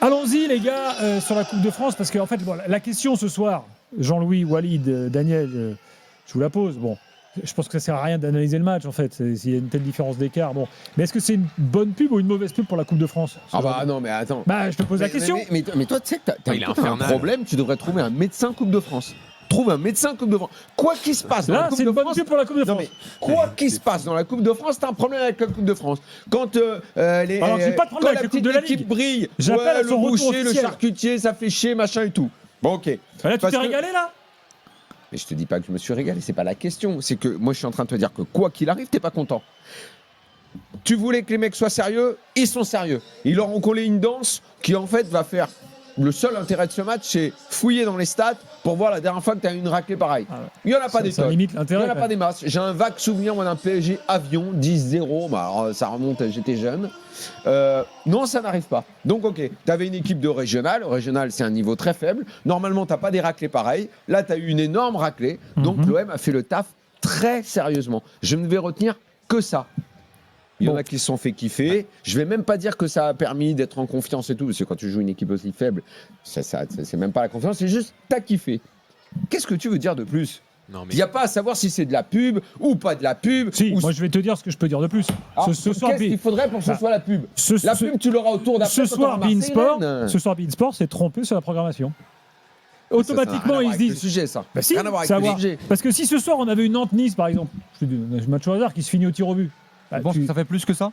Allons-y les gars sur la Coupe de France parce qu'en fait bon, la question ce soir, Jean-Louis, Walid, Daniel, je vous la pose. Bon, je pense que ça sert à rien d'analyser le match en fait. S'il y a une telle différence d'écart, bon. Mais est-ce que c'est une bonne pub ou une mauvaise pub pour la Coupe de France? Ah bah non mais attends. Bah je te pose la question. Mais toi tu sais que t'as un problème. Tu devrais trouver un médecin Coupe de France. Trouve un médecin Coupe de France. Quoi qu'il se passe dans la Coupe c'est de une bonne France. pub pour la Coupe de France. Non, mais quoi qu'il se passe dans la Coupe de France, t'as un problème avec la Coupe de France. Quand Alors, j'ai pas de problème avec la Coupe de la Ligue. Équipe brille, J'appelle à le son retour boucher, le officiel. charcutier, ça fait chier, machin et tout. Bon ok. Là tu Parce t'es que- régalé là. Mais je te dis pas que je me suis régalé, c'est pas la question. C'est que moi je suis en train de te dire que quoi qu'il arrive, t'es pas content. Tu voulais que les mecs soient sérieux, ils sont sérieux. Ils leur ont collé une danse qui en fait va faire. Le seul intérêt de ce match, c'est fouiller dans les stats pour voir la dernière fois que tu as eu une raclée pareille. Ah ouais. Il n'y en a pas des Ça tonnes. limite Il n'y l'intérêt. en a pas des masses. J'ai un vague souvenir moi, d'un PSG avion 10-0. Bah, alors, ça remonte, j'étais jeune. Non, ça n'arrive pas. Donc, ok, tu avais une équipe de régional. Régional, c'est un niveau très faible. Normalement, tu n'as pas des raclées pareilles. Là, tu as eu une énorme raclée. Donc, l'OM a fait le taf très sérieusement. Je ne vais retenir que ça. Il y en a qui se sont fait kiffer. Je vais même pas dire que ça a permis d'être en confiance et tout, parce que quand tu joues une équipe aussi faible, c'est même pas la confiance, c'est juste t'as kiffé. Qu'est-ce que tu veux dire de plus? Non, mais Il n'y a pas à savoir si c'est de la pub ou pas de la pub. Si, ou... moi je vais te dire ce que je peux dire de plus. Ah, Ce soir, qu'est-ce qu'il faudrait pour que ce Ah. soit la pub? ce- La ce- pub, tu l'auras au tour d'après. ce soir, Beansport. Beansport s'est trompé sur la programmation. Automatiquement, ils se disent. C'est sujet ça. Bah si, Rien à voir avec ça a le à voir. sujet. Parce que si ce soir on avait une Nantes-Nice par exemple, je te dis, un match au hasard qui se finit au tir au but. Bah, Je pense que ça fait plus que ça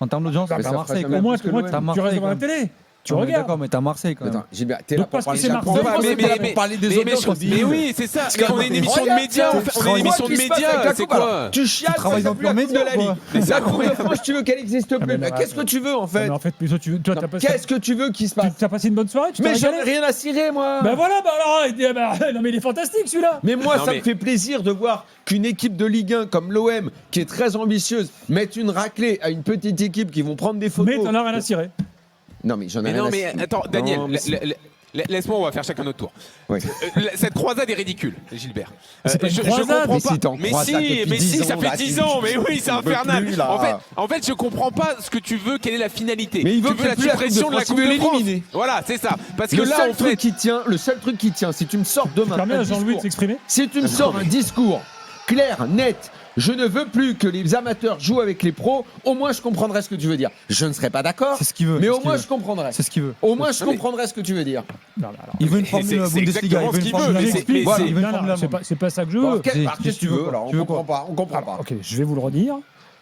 en termes d'audience. Mais T'as ça Marseille fera quand au même. moins, plus que au moins, l'OM. tu T'as restes Marseille, devant la quand même. télé. Tu Non, mais regardes. D'accord, mais t'as Marseille quand même. Attends, Gilbert, t'es là Donc, pour parce parler que c'est de la Marseille. province, Mais- t'es là pour parler des audiences aussi. mais oui, c'est ça. Mais on est une émission de médias. On est une émission de médias. C'est quoi? Tu chiales, travailles ça dans fait plus la Pure Coupe de la Média, Ligue. quoi. La Coupe de France, tu veux qu'elle n'existe mais plus. non, Qu'est-ce que tu veux en Non, fait? mais en fait, toi, toi, t'as passé. Qu'est-ce que tu veux qu'il se passe? Tu as passé une bonne soirée, tu t'es Mais j'en ai régalé. rien à cirer, moi. Bah voilà, bah alors, non mais il est fantastique celui-là. Mais moi, Non, ça mais- me fait plaisir de voir qu'une équipe de Ligue 1 comme l'OM, qui est très ambitieuse, mette une raclée à une petite équipe qui vont prendre des photos. Mais t'en as rien à cirer. Non, mais j'en ai Mais rien non, à mais cirer. attends, Daniel, Non, mais laisse-moi, on va faire chacun notre tour. Ouais. Cette croisade est ridicule, Gilbert. C'est pas une Je croisade. comprends Mais pas. si, t'es en Mais croisade si, depuis mais 10 si, ans, ça fait là, 10 tu- ans, mais oui, c'est tu veux infernal. plus, là. En fait, je comprends pas ce que tu veux, quelle est la finalité. Mais il veut tu qu'il veux y ait la plus la Coupe de suppression de la France, Coupe il veut de France. l'éliminer. Voilà, c'est ça. Parce que Le là, seul en truc fait, qui tient, le seul truc qui tient, si tu me sors Tu demain permets un à Jean-Louis de discours, s'exprimer. si tu me sors un discours clair, net, je ne veux plus que les amateurs jouent avec les pros, au moins je comprendrai ce que tu veux dire. Je ne serai pas d'accord, C'est ce qu'il veut. mais c'est au ce qu'il moins veut. je comprendrai. C'est ce qu'il veut. Au moins je Non, mais- comprendrai ce que tu veux dire. Non, alors, Il veut une c'est- formule c'est Bundesliga. exactement Il veut ce une qu'il veut, formule mais allemande. c'est- mais Voilà, c'est- il veut une non, formule non, c'est allemande. pas ça que je Bon, veux. qu'est-ce que tu veux alors Tu veux On quoi comprend pas, on comprend pas. Ok, je vais vous le redire.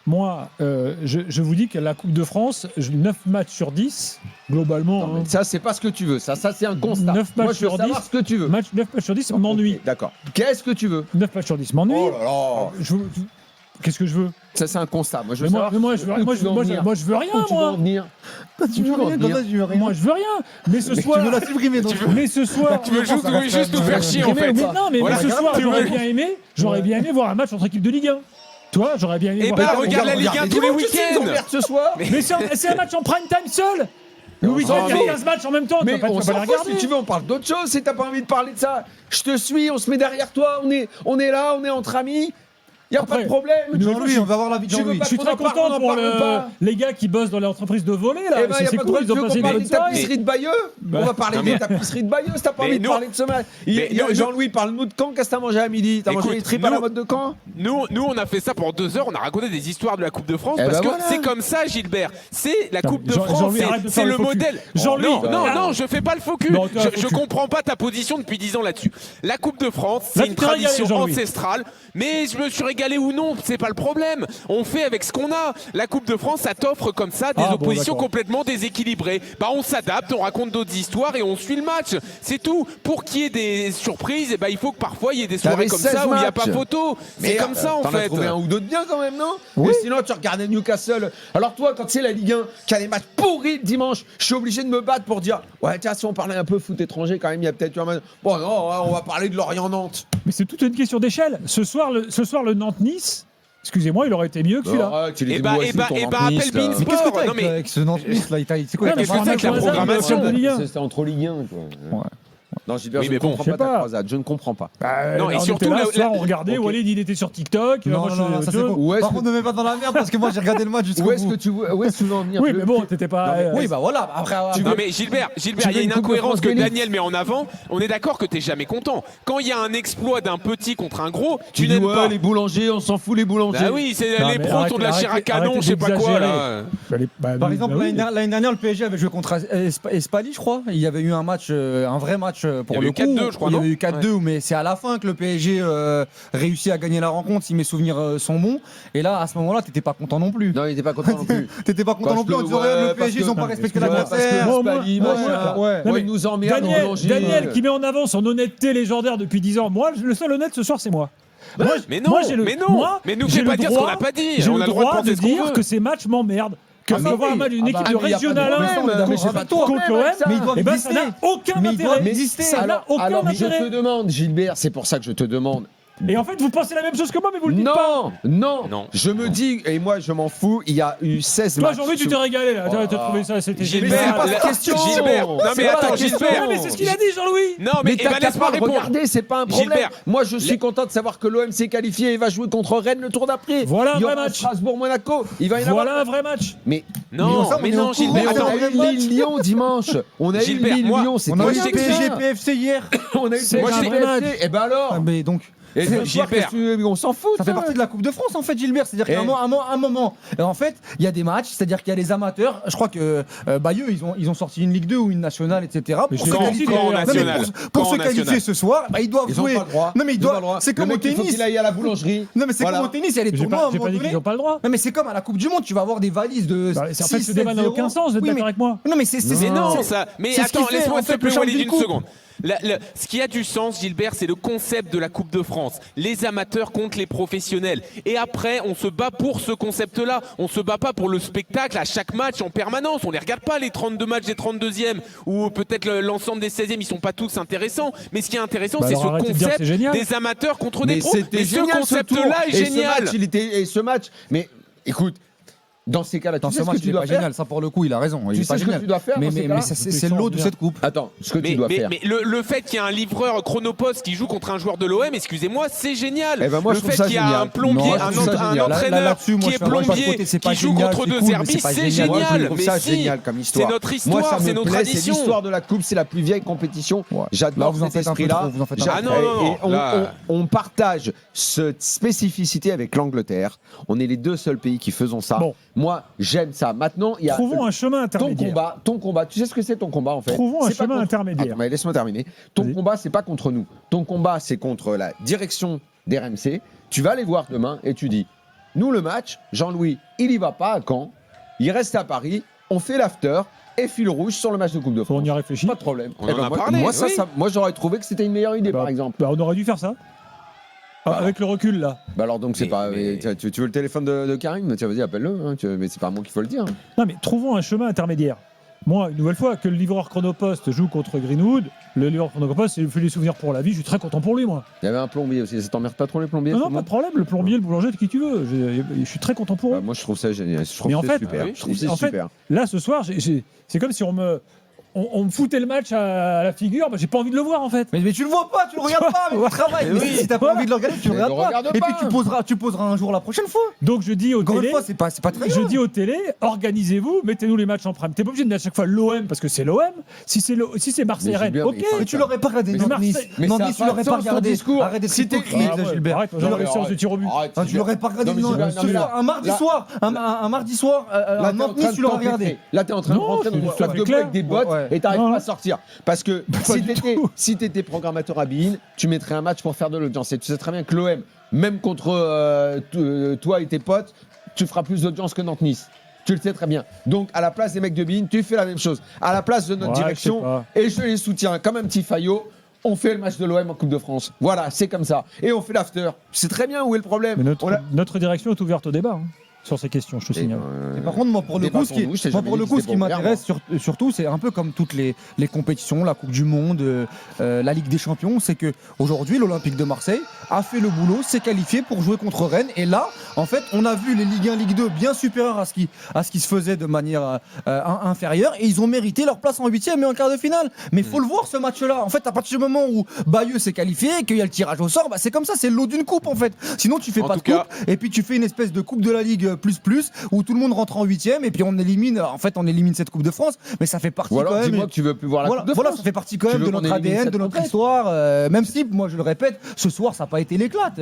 Moi, je vous dis que la Coupe de France, 9 matchs sur 10, globalement, Non, hein, mais ça, c'est pas ce que tu veux. Ça c'est un constat. 9 Moi, matchs je veux sur savoir 10. ce que tu veux. 9 matchs sur 10 m'ennuie. Ok, d'accord. Qu'est-ce que tu veux 9 matchs sur 10 m'ennuie. Oh là là. Qu'est-ce que je veux? Ça, c'est un constat. Moi, je veux Mais moi, savoir mais moi, je veux, où moi, tu je, veux en moi, je, venir. moi, je veux rien, Où tu veux en moi. venir Tu veux rien, dire. toi, tu veux rien. Moi, je veux rien. Mais ce Tu soir, veux la supprimer, donc. mais ce soir, tu veux juste nous faire chier, en mais, fait. mais non, mais, Voilà, ce soir, tu j'aurais veux- bien aimé voir un match entre équipes de Ligue 1. Toi, j'aurais bien aimé Eh voir. ben, un- regarde la Ligue 1 tous les week-ends. ce soir. Mais c'est un match en prime time seul. Le week-end, il y a mais- 15 matchs en même temps. Mais tu vas on pas s'en les fout, regarder. si tu veux, on parle d'autre chose. Si t'as pas envie de parler de ça, je te suis, on se met derrière toi, on est là, on est entre amis. Y a pas Après, de problème. Jean-Louis, on va voir la vie de Tu veux Jean-Louis. pas Je suis qu'on très en parle, content on en pour parle pas. les gars qui bossent dans les entreprises de voler. Là. Eh ben, y a C'est pas de cool, problème. ils Tu ont veux passé qu'on une parle bonne des soirée. tapisseries de Bayeux On va parler Non, des mais- tapisseries de Bayeux, si t'as pas Mais envie de nous- parler de ce match. mais nous- Jean-Louis, parle-nous de Caen. Qu'est-ce que t'as mangé à midi? T'as mangé Écoute, des tripes à la nous- mode de Caen? Nous, on a fait ça pendant 2 heures. On a raconté des histoires de la Coupe de France Eh parce ben que voilà. c'est comme ça, Gilbert. C'est la Non, Coupe de Jean- France. Jean-Louis, arrête de C'est faire le le faux cul. modèle. Jean-Louis, non, je fais pas le faux cul. Non, tu as un faux Je cul. comprends pas ta position depuis 10 ans là-dessus. La Coupe de France, Là, c'est tu une t'es régalé, tradition Jean-Louis. ancestrale. Mais je me suis régalé ou non, c'est pas le problème. On fait avec ce qu'on a. La Coupe de France, ça t'offre comme ça des Ah, bon, oppositions d'accord. complètement déséquilibrées. Bah, on s'adapte, on raconte d'autres histoires et on suit le match. C'est tout. Pour qu'il y ait des surprises, eh ben, il faut que parfois il y ait des soirées T'avais comme 16 ça où il n'y a pas matchs. photo. C'est comme ça en T'en as fait. trouvé un ou deux de bien quand même, non? Oui. Mais sinon, tu regardais Newcastle. Alors toi, quand c'est la Ligue 1, qui a des matchs pourris le dimanche, je suis obligé de me battre pour dire ouais, tiens, si on parlait un peu foot étranger, quand même, il y a peut-être eu un match. Bon, non, on va parler de Lorient-Nantes. Mais c'est toute une question d'échelle. Ce soir, le Nantes-Nice, excusez-moi, il aurait été mieux que celui-là. Eh ben, appelle Mais Beansport. qu'est-ce que t'as Non, mais- avec ce Nantes-Nice là? C'est quoi? Non, il mais t'a c'est pas un que match la au hasard, programmation de Ligue 1. C'était entre Ligue 1, quoi. Non, Gilbert, Oui, je mais ne bon, comprends je pas sais ta pas. croisade. Je ne comprends pas. Non, et on surtout, était là, là- ce soir, là- on regardait, Ok. Walid, il était sur TikTok. Non, moi, non, je non, faisais ça c'est autre faux. chose. Où est-ce Par que- contre, ne me mets pas dans la merde parce que moi j'ai regardé le match jusqu'au Où est-ce bout. que tu veux en venir Oui, Tu mais veux- bon, t'étais pas. Non, mais- Oui, bah voilà. Après, Non mais Gilbert, Tu il y veux a une une Coupe de incohérence France que d'élite Daniel met en avant. On est d'accord que t'es jamais content. Quand il y a un exploit d'un petit contre un gros, tu Tu dis, n'aimes ouais, pas. les boulangers, on s'en fout, les boulangers. Bah oui, c'est Non, les mais pros autour de la chair à canon, je sais pas quoi là. Par exemple, l'année dernière, le PSG avait joué contre Espali, je crois. Il y avait eu un match, un vrai match pour Il y le avait coup. eu 4-2, je crois, Il y avait non eu 4-2, mais c'est à la fin que le PSG réussit à gagner la rencontre, si mes souvenirs sont bons. Et là, à ce moment-là, t'étais pas content non plus. Non, il était pas content non plus. T'étais pas content Parce non plus. que, On disait, ouais, ouais, le PSG, ils ont pas parce respecté que- l'adversaire. Moi, Spali, moi, machin. ouais. Non, mais Il nous emmerde, Daniel qui met en avant son honnêteté légendaire depuis 10 ans. Moi, le seul honnête ce soir, c'est moi. Moi, Mais non, moi, j'ai le- mais non. moi, Mais nous j'ai fais le pas dire ce droit- qu'on n'a pas dit. J'ai On le a le droit de droit de penser ce qu'on dire veut. que ces matchs m'emmerdent. Que Ah, de mais voir un oui. match d'une Ah, équipe bah, de mais y a pas de régional problème, contre d'accord, mais c'est pas toi. l'OM, Mais ils doivent eh ben, ça exister. n'a aucun Mais ils doivent intérêt. exister. Ça n'a aucun Alors, je intérêt. te demande, Gilbert, c'est pour ça que je te demande. Et en fait, vous pensez la même chose que moi, mais vous le dites pas. Non. Je me dis, et moi je m'en fous, il y a eu 16 Toi, matchs. Jean-Louis, tu t'es régalé là. T'as trouvé ça, c'était Gilbert, c'est pas la- la question. Gilbert, non C'est mais pas attends, la question. Gilbert. Non, mais c'est ce qu'il a dit, Jean-Louis. Non mais Mais eh ben, t'as qu'à laisse-moi pas répondre. regarder, c'est pas un problème. Gilbert, Moi, je suis content de savoir que l'OM s'est qualifié et va jouer contre Rennes le tour d'après. Voilà un Il y vrai aura match. Strasbourg-Monaco. Il va y en avoir. Voilà un vrai match. Mais Non, ça, on mais est au non, courant, Gilbert, on est attends. au on a eu Lille-Lyon dimanche. On a eu Gilbert, Lille-Lyon, c'est On a pas eu je bien. le PSG t'explique. PFC hier. On a eu C'est le un vrai match. PSG. Et ben alors. Ah, mais donc. Et ce soir, Gilbert. qu'est-ce que on s'en fout. Ça fait partie de la Coupe de France en fait, Gilbert. C'est-à-dire qu'à Et- un moment, en fait, il y a des matchs, c'est-à-dire qu'il y a les amateurs. Je crois que Bayeux, ils ont sorti une Ligue 2 ou une nationale, etc. Mais Pour je se l'ai qualifier. dit, quand en Non, mais national. pour Quand se en qualifier national. ce soir, ils doivent Ils ont jouer. pas le droit. Non mais ils Ils ont pas le doivent. droit. C'est comme Le au mec, il faut tennis. qu'il aille à la boulangerie. Non mais c'est Voilà. comme au tennis, il y a les J'ai tournois à pas, un j'ai moment pas dit donné. qu'ils n'ont pas le droit. Non mais c'est comme à la Coupe du Monde, tu vas avoir des valises de. Bah, en fait, 6, ce débat n'a 7, aucun sens, vous êtes Oui, d'accord mais- avec moi. Non mais c'est Mais non, c'est- ça. Mais c'est ce qui attends, fait, laisse-moi en s'il te fait, plaît, le charme Walid, du une coup. seconde. Ce qui a du sens, Gilbert, c'est le concept de la Coupe de France. Les amateurs contre les professionnels. Et après, on se bat pour ce concept-là. On se bat pas pour le spectacle à chaque match en permanence. On les regarde pas, les 32 matchs des 32e, ou peut-être l'ensemble des 16e, ils sont pas tous intéressants. Mais ce qui est intéressant, Bah c'est alors ce arrêtez de dire que concept c'est génial. des amateurs contre des Mais pros. c'était Mais ce génial, ce tour. concept-là est Et génial. ce match, mais écoute, dans ces cas-là, tu Dans sais ce ce match, que tu il est dois pas faire. génial. Ça, pour le coup, il a raison. Il Tu est sais pas ce que génial. tu dois faire dans ces Mais cas-là c'est le lot de cette coupe. Attends, ce que tu dois faire. Mais le fait qu'il y ait un livreur chronopost qui joue contre un joueur de l'OM, excusez-moi, c'est génial. Eh ben moi, le je trouve fait ça qu'il y a génial. un plombier, Non, je trouve ça un génial. entraîneur Là-dessus, moi, qui je est fais un pas de plombier, côté, c'est pas qui joue génial, contre c'est deux cool, mais Herbis, c'est pas c'est génial. Moi, je génial. trouve Mais ça si. génial comme histoire. C'est notre Moi, histoire, ça c'est me nos plaît, c'est traditions. l'histoire de la coupe, c'est la plus vieille compétition. Ouais. Là, J'adore vous en cet faites un peu esprit-là. trop, vous en faites un peu trop. Ah non, non, Et là. on partage cette spécificité avec l'Angleterre. On est les deux seuls pays qui faisons ça. Bon. Moi, j'aime ça. Maintenant, il y a Trouvons un chemin ton intermédiaire. combat. Tu sais ce que c'est ton combat en fait Trouvons un C'est pas chemin contre- intermédiaire. Attends, mais laisse-moi terminer. Ton Vas-y. combat, c'est pas contre nous. Ton combat, c'est contre la direction d'RMC. Tu vas les voir demain et tu dis nous, le match, Jean-Louis, il y va pas à Caen. Il reste à Paris. On fait l'after et fil rouge sur le match de Coupe de France. On y réfléchit. Pas de problème. On en a moi, parlé, moi, oui. moi, j'aurais trouvé que c'était une meilleure idée, Bah, par exemple. bah, on aurait dû faire ça. Avec le recul là. Bah alors donc c'est Mais- pas. mais- Tu veux le téléphone de Karim? Tiens, vas-y, appelle-le. Hein, mais c'est pas à moi qu'il faut le dire. Non mais trouvons un chemin intermédiaire. Moi, une nouvelle fois, que le livreur Chronopost joue contre Greenwood, le livreur Chronopost, il fait des souvenirs pour la vie, je suis très content pour lui, moi. Il y avait un plombier aussi. Ça t'emmerde pas trop les plombiers? Non, non, Thomas pas de problème, le plombier, le boulanger, qui tu veux. Je suis très content pour eux. Bah, moi, je trouve ça génial. Je trouve Mais en que c'est fait- super. Ah oui. Je trouve que c'est En fait, super. Là, ce soir, c'est comme si on me foutait le match à la figure, bah, j'ai pas envie de le voir en fait. Mais tu le vois pas, tu le regardes pas, mais tu travailles. Mais si t'as pas envie de le regarder, tu le Mais le regardes regarde pas. Et pas. puis tu poseras un jour la prochaine fois. Donc je dis aux Encore une télé, fois, c'est pas très je grave. dis aux télé, organisez-vous, mettez-nous les matchs en prime. T'es pas obligé de mettre à chaque fois l'OM parce que c'est l'OM. Si c'est Mais Marseille-Rennes, Gilbert, ok. mais il faut- Mais tu l'aurais pas regardé. Mais Nantes-Nice. Marseille- Mais Nantes-Nice, ça a tu pas l'aurais de pas sens, ton regardé. discours. Arrête d'être Si t'es- hypocrite, Ah ouais, Gilbert. arrête, j'aurais réussi aux tirs au but. Arrête, Ah, tu l'aurais pas regardé. Non, mais non, Gilbert, ce non, mais là- soir, un mardi là- soir, un mardi soir, Là, un t'es en train Nantes-Nice, de tu l'aurais t'empêtrer. regardé. Là, t'es en train de Non, rentrer dans c'est une tout flaque à de fait bois avec clair. des bottes Ouais. et t'arrives Non. pas à sortir. Parce que du tout. si t'étais programmateur à Bein, tu mettrais un match pour faire de l'audience. Et tu sais très bien que l'OM, même contre toi et tes potes, tu feras plus d'audience que Nantes-Nice. Tu le sais très bien. Donc, à la place des mecs de Bein, tu fais la même chose. À la place de notre Ouais, direction, je sais pas. et je les soutiens comme un petit faillot, on fait le match de l'OM en Coupe de France. Voilà, c'est comme ça. Et on fait l'after. C'est très bien, où est le problème? Mais On a- notre direction est ouverte au débat. hein. sur ces questions, je te signale. Et par contre, moi, pour le coup, ce qui m'intéresse surtout, c'est un peu comme toutes les compétitions, la Coupe du Monde, la Ligue des Champions, c'est que aujourd'hui, l'Olympique de Marseille a fait le boulot, s'est qualifié pour jouer contre Rennes. Et là, en fait, on a vu les Ligue 1, Ligue 2 bien supérieurs à ce qui se faisait de manière inférieure, et ils ont mérité leur place en 8e et en quart de finale. Mais il faut le voir, ce match-là. En fait, à partir du moment où Bayeux s'est qualifié et qu'il y a le tirage au sort, c'est comme ça, c'est le lot d'une coupe, en fait. Sinon, tu fais pas de coupe, et puis tu fais une espèce de coupe de la Ligue plus, où tout le monde rentre en 8e, et puis on élimine cette Coupe de France, mais ça fait partie ou alors, quand même. Dis-moi que tu veux plus voir la Coupe de France. Voilà, ça fait partie quand même de notre ADN, de notre histoire. Même si, moi je le répète, ce soir ça n'a pas été l'éclate.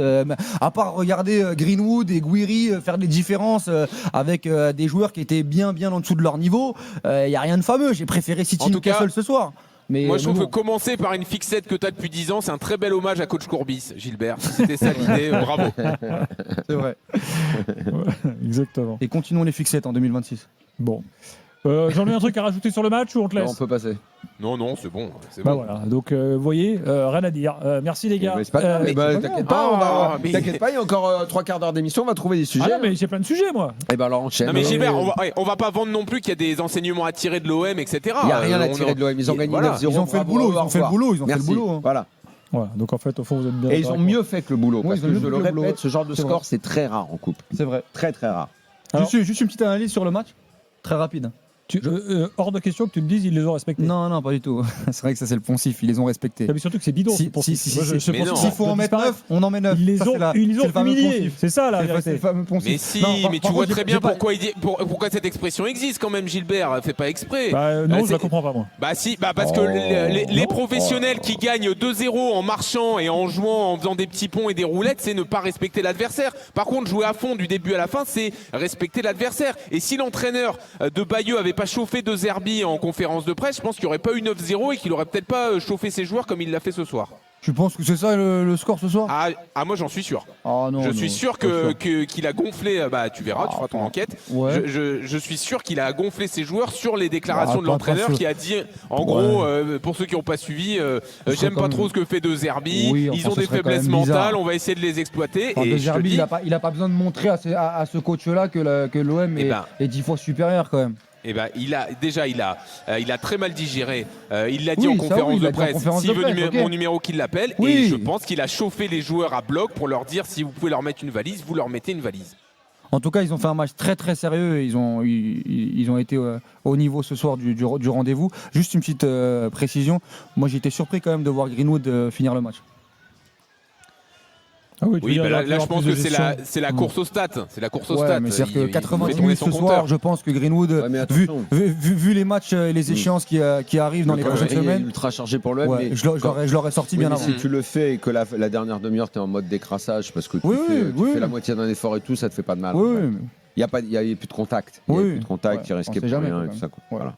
À part regarder Greenwood et Guiri faire des différences avec des joueurs qui étaient bien en dessous de leur niveau, il n'y a rien de fameux. J'ai préféré City Newcastle ce soir. Moi, je trouve que commencer par une fixette que tu as depuis 10 ans, c'est un très bel hommage à Coach Courbis, Gilbert. C'était ça l'idée, bravo. C'est vrai. Exactement. Et continuons les fixettes en 2026. Bon. Jean-Louis, un truc à rajouter sur le match ou on te laisse? On peut passer. Non, c'est bon. Voilà. Donc, vous voyez, rien à dire. Merci les gars. Mais c'est pas grave. T'inquiète pas, t'inquiète pas, il y a encore 3 quarts d'heure d'émission, on va trouver des sujets. Ah non, mais j'ai plein de sujets, moi. Et ben alors enchaîne. Non mais Gilbert, on va pas vendre non plus qu'il y a des enseignements à tirer de l'OM, etc. Il n'y a rien à tirer de l'OM. Ils ont gagné 9-0. Ils ont fait le boulot. Voilà. Voilà. Donc en fait, au fond, vous êtes bien. Et ils ont mieux fait que le boulot. Parce que je le répète, boulot. ce genre de score, c'est très rare en coupe. C'est vrai. Très très rare. Juste une petite analyse sur le match, très rapide. Hors de question que tu me dises, ils les ont respectés. Non, pas du tout. C'est vrai que ça, c'est le poncif. Ils les ont respectés. Mais surtout que c'est bidon. S'il faut en mettre 9, on en met 9. Ils les ont humiliés. C'est ça la vérité. Mais si, mais tu vois très bien pourquoi cette expression existe quand même, Gilbert. Fais pas exprès. Non, je la comprends pas moi. Parce que les professionnels qui gagnent 2-0 en marchant et en jouant, en faisant des petits ponts et des roulettes, c'est ne pas respecter l'adversaire. Par contre, jouer à fond du début à la fin, c'est respecter l'adversaire. Et si l'entraîneur de Bayeux avait pas chauffé De Zerbi en conférence de presse, je pense qu'il n'y aurait pas eu 9-0 et qu'il aurait peut-être pas chauffé ses joueurs comme il l'a fait ce soir. Tu penses que c'est ça le score ce soir? Moi j'en suis sûr. Je suis sûr qu'il a gonflé. Tu verras, tu feras ton enquête. Ouais. Je suis sûr qu'il a gonflé ses joueurs sur les déclarations de l'entraîneur qui a dit, en gros, pour ceux qui n'ont pas suivi, j'aime pas trop ce que fait De Zerbi. Ils ont des faiblesses mentales, on va essayer de les exploiter. De Zerbi, il a pas besoin de montrer à ce coach-là que l'OM est 10 fois supérieur quand même. Il a très mal digéré. Il l'a dit en conférence de presse. S'il veut mon numéro, qu'il l'appelle. Et je pense qu'il a chauffé les joueurs à bloc pour leur dire si vous pouvez leur mettre une valise, vous leur mettez une valise. En tout cas, ils ont fait un match très très sérieux. Ils ont été au niveau ce soir du rendez-vous. Juste une petite précision. Moi, j'ai été surpris quand même de voir Greenwood finir le match. Là, je pense que c'est la course au stat. C'est la course au stat. C'est-à-dire que 90 minutes ce soir, je pense que Greenwood, vu les matchs et les échéances qui arrivent dans les prochaines semaines, il est ultra chargé pour l'OM. Je l'aurais sorti bien avant. Si tu le fais et que la dernière demi-heure, tu es en mode décrassage parce que tu fais la moitié d'un effort et tout, ça te fait pas de mal. Il n'y a plus de contact. Il n'y a plus de contact, il risquait plus rien et tout ça. Voilà.